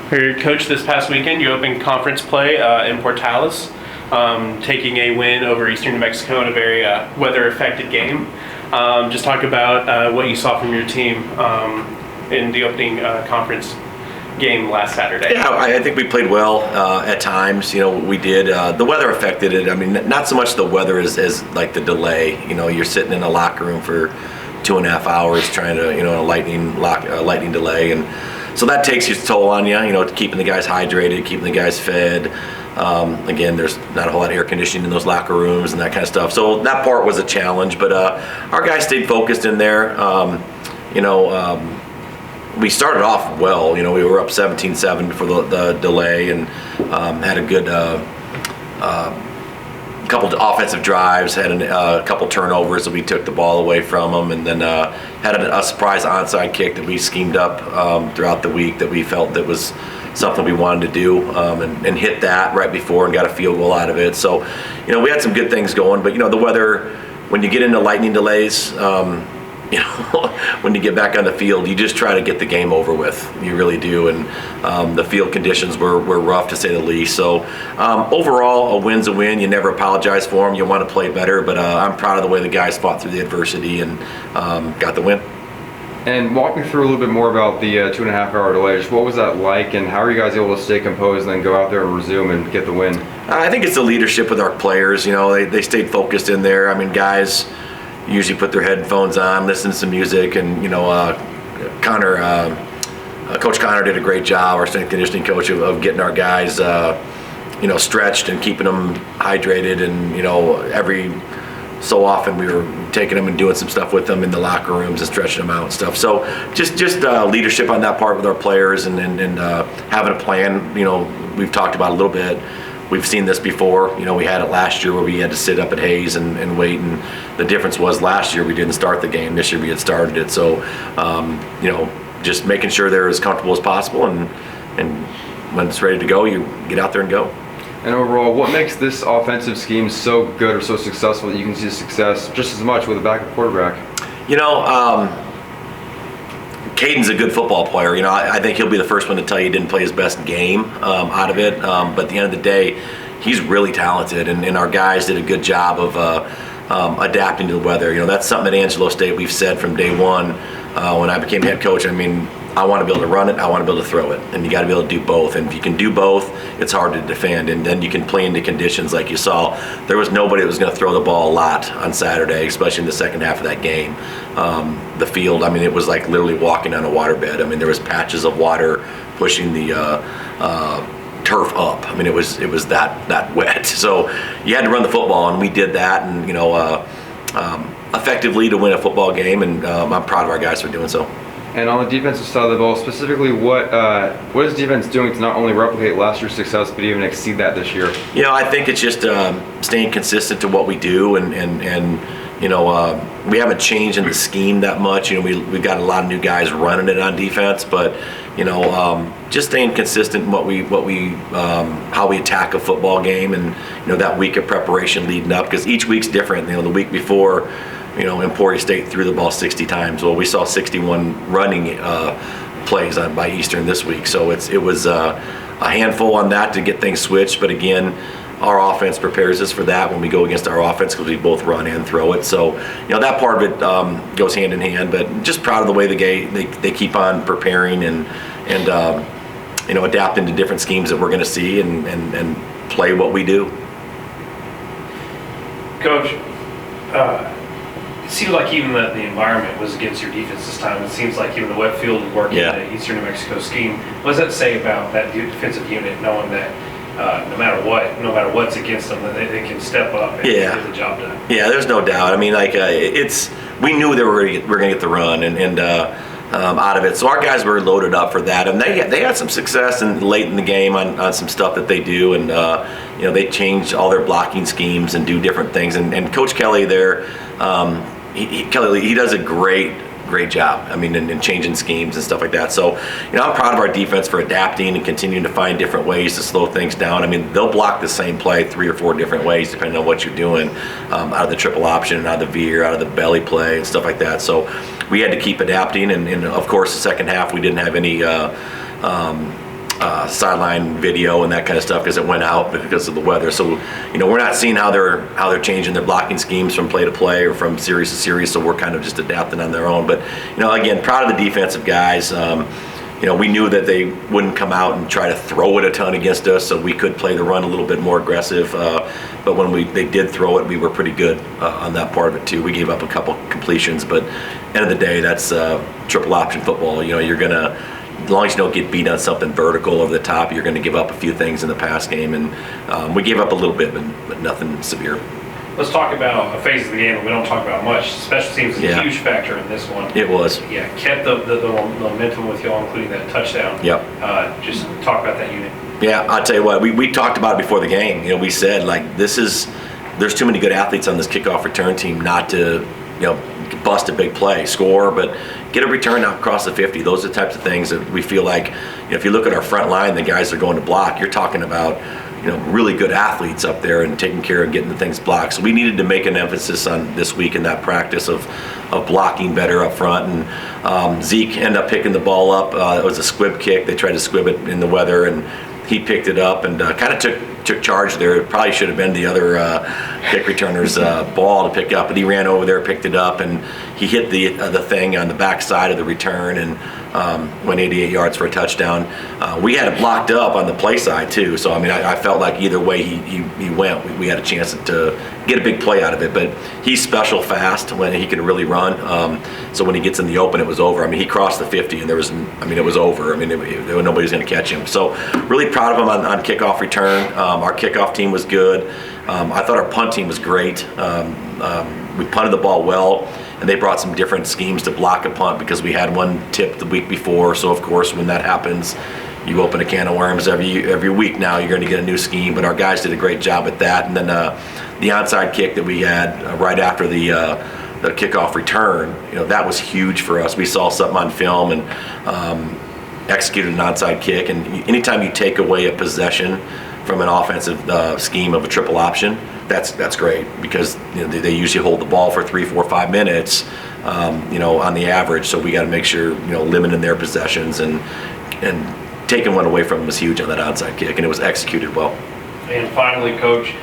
For Coach, this past weekend you opened conference play in Portales, taking a win over Eastern New Mexico in a very weather-affected game. Just talk about what you saw from your team in the opening conference game last Saturday. Yeah, I think we played well at times. We did. The weather affected it. I mean, not so much the weather as like the delay. You're sitting in a locker room for 2.5 hours trying to, a lightning delay, and so that takes its toll on you. Keeping the guys hydrated, keeping the guys fed. Again, there's not a whole lot of air conditioning in those locker rooms and that kind of stuff. So that part was a challenge, but our guys stayed focused in there. We started off well. We were up 17-7 for the delay, and had a good couple of offensive drives, had a couple turnovers that we took the ball away from them, and then had a surprise onside kick that we schemed up throughout the week that we felt that was something we wanted to do, and hit that right before and got a field goal out of it. So, we had some good things going, but the weather, when you get into lightning delays, when you get back on the field, you just try to get the game over with. You really do, and the field conditions were rough to say the least. So overall, a win's a win. You never apologize for them. You want to play better, but I'm proud of the way the guys fought through the adversity and got the win. And walk me through a little bit more about the 2.5 hour delay. Just what was that like, and how are you guys able to stay composed and then go out there and resume and get the win? I think it's the leadership with our players. They stayed focused in there. I mean, guys usually put their headphones on, listen to some music, and Coach Connor did a great job, our strength conditioning coach, of getting our guys stretched and keeping them hydrated, and every so often we were taking them and doing some stuff with them in the locker rooms and stretching them out and stuff. So just leadership on that part with our players, and having a plan. We've talked about a little bit. We've seen this before. We had it last year where we had to sit up at Hayes and wait, and the difference was last year we didn't start the game. This year we had started it. So, just making sure they're as comfortable as possible, and when it's ready to go, you get out there and go. And overall, what makes this offensive scheme so good or so successful that you can see success just as much with a backup quarterback? Caden's a good football player. I think he'll be the first one to tell you he didn't play his best game out of it. But at the end of the day, he's really talented, and our guys did a good job of adapting to the weather. That's something at Angelo State we've said from day one when I became head coach. I mean, I want to be able to run it, I want to be able to throw it, and you got to be able to do both. And if you can do both, it's hard to defend, and then you can play into conditions like you saw. There was nobody that was going to throw the ball a lot on Saturday, especially in the second half of that game. The field, I mean, it was like literally walking on a waterbed. I mean, there was patches of water pushing the turf up. I mean, it was that wet. So you had to run the football, and we did that, and effectively to win a football game, and I'm proud of our guys for doing so. And on the defensive side of the ball, specifically, what is defense doing to not only replicate last year's success, but even exceed that this year? I think it's just staying consistent to what we do, and we haven't changed in the scheme that much. We've got a lot of new guys running it on defense, but just staying consistent in what we how we attack a football game, and that week of preparation leading up, because each week's different. The week before, Emporia State threw the ball 60 times. Well, we saw 61 running plays by Eastern this week. So it was a handful on that to get things switched. But again, our offense prepares us for that when we go against our offense, because we both run and throw it. So that part of it goes hand in hand. But just proud of the way they keep on preparing and adapting to different schemes that we're going to see and play what we do. Coach, it seemed like even the environment was against your defense this time. It seems like even the wet field working in the Eastern New Mexico scheme. What does that say about that defensive unit, knowing that no matter what's against them, that they can step up and get the job done? Yeah, there's no doubt. I mean, we knew they were going to get the run and out of it. So our guys were loaded up for that, and they had some success late in the game on some stuff that they do, and they changed all their blocking schemes and do different things. And Coach Kelly there. He does a great job. I mean, in changing schemes and stuff like that. So, I'm proud of our defense for adapting and continuing to find different ways to slow things down. I mean, they'll block the same play 3 or 4 different ways depending on what you're doing, out of the triple option, out of the veer, out of the belly play, and stuff like that. So, we had to keep adapting. And of course, the second half we didn't have any sideline video and that kind of stuff because it went out because of the weather. So, we're not seeing how they're changing their blocking schemes from play to play or from series to series. So we're kind of just adapting on their own. But, again, proud of the defensive guys. We knew that they wouldn't come out and try to throw it a ton against us, so we could play the run a little bit more aggressive. But when they did throw it, we were pretty good on that part of it too. We gave up a couple completions, but end of the day, that's triple option football. You're gonna, as long as you don't get beat on something vertical over the top, you're going to give up a few things in the pass game, and we gave up a little bit, but nothing severe. Let's talk about a phase of the game that we don't talk about much. Special teams is a huge factor in this one. It was. Yeah, kept the momentum with y'all, including that touchdown. Yep. Just talk about that unit. Yeah, I'll tell you what, we talked about it before the game. We said, there's too many good athletes on this kickoff return team not to, bust a big play, score, but get a return out across the 50. Those are the types of things that we feel like, if you look at our front line, the guys that are going to block, you're talking about, really good athletes up there and taking care of getting the things blocked. So we needed to make an emphasis on this week in that practice of blocking better up front. And Zeke ended up picking the ball up. It was a squib kick. They tried to squib it in the weather, and he picked it up and kind of took charge there. It probably should have been the other kick returner's ball to pick up, but he ran over there, picked it up, and he hit the thing on the back side of the return and went 88 yards for a touchdown. We had it blocked up on the play side too, so I felt like either way he went, we had a chance to get a big play out of it. But he's special fast when he can really run. So when he gets in the open, it was over. He crossed the 50 and it was over. Nobody's going to catch him. So really proud of him on kickoff return. Our kickoff team was good. I thought our punt team was great. We punted the ball well, and they brought some different schemes to block a punt because we had one tip the week before. So of course, when that happens, you open a can of worms every week. Now you're going to get a new scheme. But our guys did a great job at that. And then the onside kick that we had right after the kickoff return, that was huge for us. We saw something on film and executed an onside kick. And anytime you take away a possession from an offensive scheme of a triple option, that's great because they usually hold the ball for 3, 4, 5 minutes, on the average. So we got to make sure limiting their possessions and taking one away from them was huge on that onside kick, and it was executed well. And finally, Coach,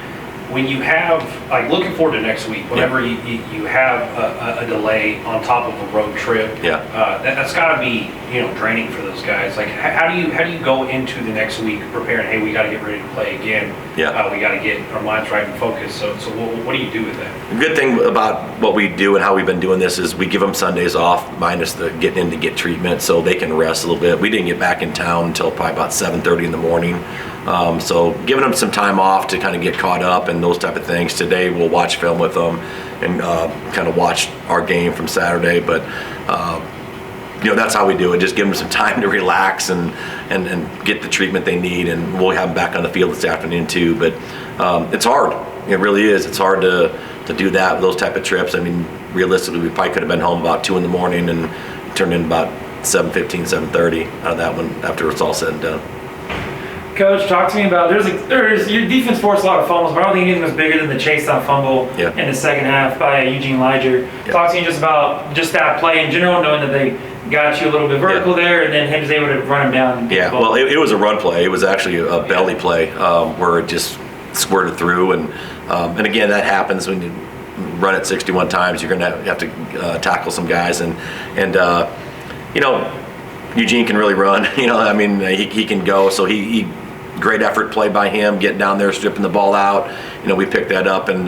when you have, looking forward to next week, whenever you have a delay on top of a road trip, that's got to be draining for those guys. How do you go into the next week preparing? Hey, we got to get ready to play again. We got to get our minds right and focused. So what do you do with that? The good thing about what we do and how we've been doing this is we give them Sundays off, minus the getting in to get treatment, so they can rest a little bit. We didn't get back in town until probably about 7:30 in the morning. So giving them some time off to kind of get caught up and those type of things. Today we'll watch film with them and kind of watch our game from Saturday. But that's how we do it. Just give them some time to relax and get the treatment they need. And we'll have them back on the field this afternoon too. But it's hard. It really is. It's hard to do that with those type of trips. Realistically, we probably could have been home about 2 in the morning and turned in about 7:15, 7:30 out of that one after it's all said and done. Coach, talk to me about there's your defense forced a lot of fumbles, but I don't think anything was bigger than the chase down fumble in the second half by Eugene Liger. Talk to me just about that play in general, knowing that they got you a little bit vertical there, and then he was able to run him down. Well, it was a run play. It was actually a belly play where it just squirted through, and again that happens when you run it 61 times. You're going to have to tackle some guys, and Eugene can really run. He can go. So he great effort play by him, getting down there, stripping the ball out. We picked that up and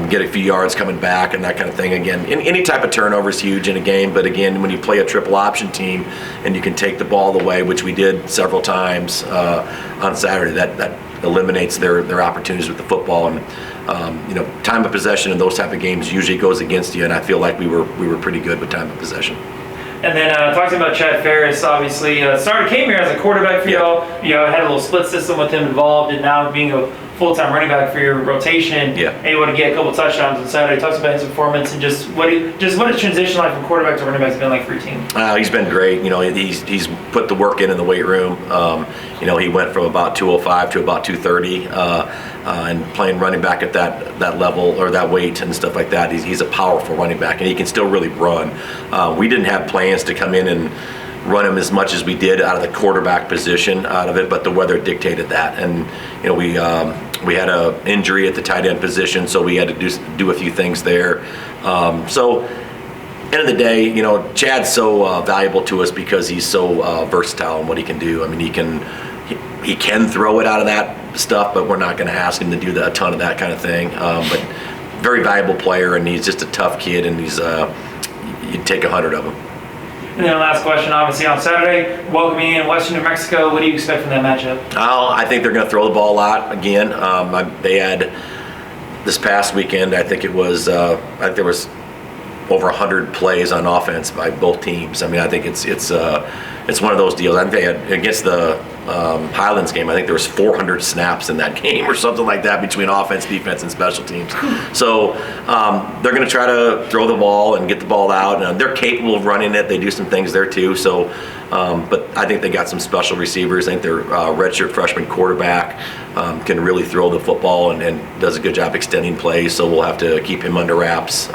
get a few yards coming back and that kind of thing. Again, any type of turnover is huge in a game, but again, when you play a triple option team and you can take the ball away, which we did several times on Saturday, that eliminates their opportunities with the football. And time of possession in those type of games usually goes against you, and I feel like we were pretty good with time of possession. And then talking about Chad Ferris, obviously came here as a quarterback for y'all. Had a little split system with him involved, and now being a full-time running back for your rotation, able to get a couple touchdowns on Saturday. Talks about his performance and just what a transition like from quarterback to running back has been like for your team. He's been great. He's put the work in the weight room. He went from about 205 to about 230, and playing running back at that level or that weight and stuff like that. He's a powerful running back, and he can still really run. We didn't have plans to come in and run him as much as we did out of the quarterback position out of it, but the weather dictated that. And, we had a injury at the tight end position, so we had to do a few things there. So end of the day, Chad's so valuable to us because he's so versatile in what he can do. I mean, he can throw it out of that stuff, but we're not going to ask him to do a ton of that kind of thing. But very valuable player, and he's just a tough kid, and he's you'd take 100 of him. And then last question, obviously on Saturday, welcoming in Western New Mexico. What do you expect from that matchup? Oh, I think they're going to throw the ball a lot again. They had this past weekend. I think there was over 100 plays on offense by both teams. I mean, I think it's one of those deals. I think they had against the Highlands game. I think there was 400 snaps in that game or something like that between offense, defense, and special teams. So they're going to try to throw the ball and get the ball out. And they're capable of running it. They do some things there too. So, but I think they got some special receivers. I think their redshirt freshman quarterback can really throw the football and does a good job extending plays. So we'll have to keep him under wraps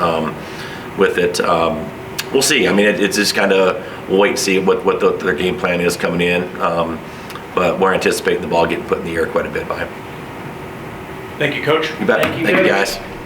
with it. We'll see. I mean, it's just kind of we'll wait and see what their game plan is coming in. But we're anticipating the ball getting put in the air quite a bit by him. Thank you, Coach. You bet. Thank you, Thank you guys. guys.